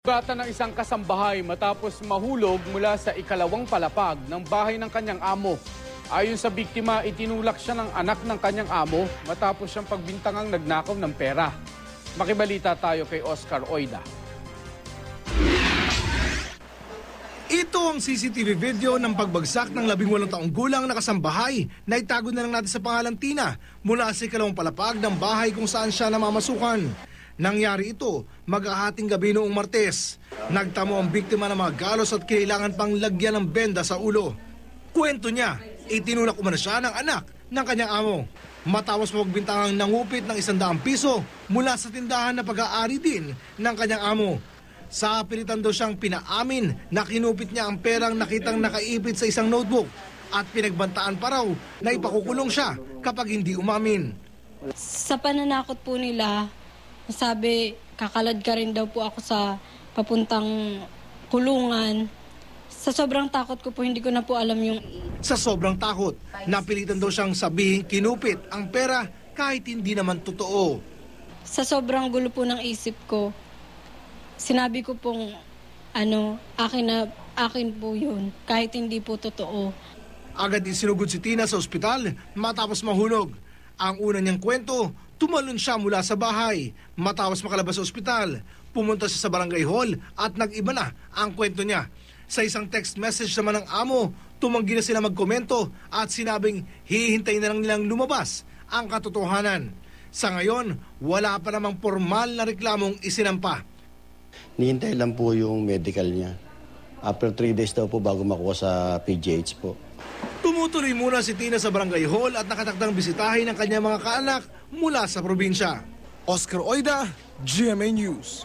Sugatan ng isang kasambahay matapos mahulog mula sa ikalawang palapag ng bahay ng kanyang amo. Ayon sa biktima, itinulak siya ng anak ng kanyang amo matapos siyang pagbintangang nagnakaw ng pera. Makibalita tayo kay Oscar Oida. Ito ang CCTV video ng pagbagsak ng 18 taong gulang na kasambahay na itago na lang natin sa pangalan Tina mula sa ikalawang palapag ng bahay kung saan siya namamasukan. Nangyari ito maghahating gabi noong Martes. Nagtamo ang biktima ng mga galos at kailangan pang lagyan ng benda sa ulo. Kwento niya, itinulak umano siya ng anak ng kanyang amo. Matapos magbintangang nangupit ng 100 piso mula sa tindahan na pag-aari din ng kanyang amo. Sa pilitan daw siyang pinaamin na kinupit niya ang perang nakitang nakaipit sa isang notebook at pinagbantaan pa raw na ipakukulong siya kapag hindi umamin. Sa pananakot po nila, sabi, kakalad ka rin daw po ako sa papuntang kulungan. Sa sobrang takot ko po, hindi ko na po alam yung... Sa sobrang takot, napilitan daw siyang sabihin kinupit ang pera kahit hindi naman totoo. Sa sobrang gulo po ng isip ko, sinabi ko pong, akin po yun, kahit hindi po totoo. Agad isinugod si Tina sa ospital matapos mahulog. Ang una niyang kwento, tumalon siya mula sa bahay. Matapos makalabas sa ospital, pumunta siya sa barangay hall at nag-iba na ang kwento niya. Sa isang text message naman ng amo, tumanggi na sila magkomento at sinabing hihintayin na lang nilang lumabas ang katotohanan. Sa ngayon, wala pa namang formal na reklamong isinampa. Nihintay lang po yung medical niya. After 3 days daw po bago makuha sa PGH po. Tumutuloy muna si Tina sa barangay hall at nakatakdang bisitahin ng kanyang mga kaanak mula sa probinsya. Oscar Oida, GMA News.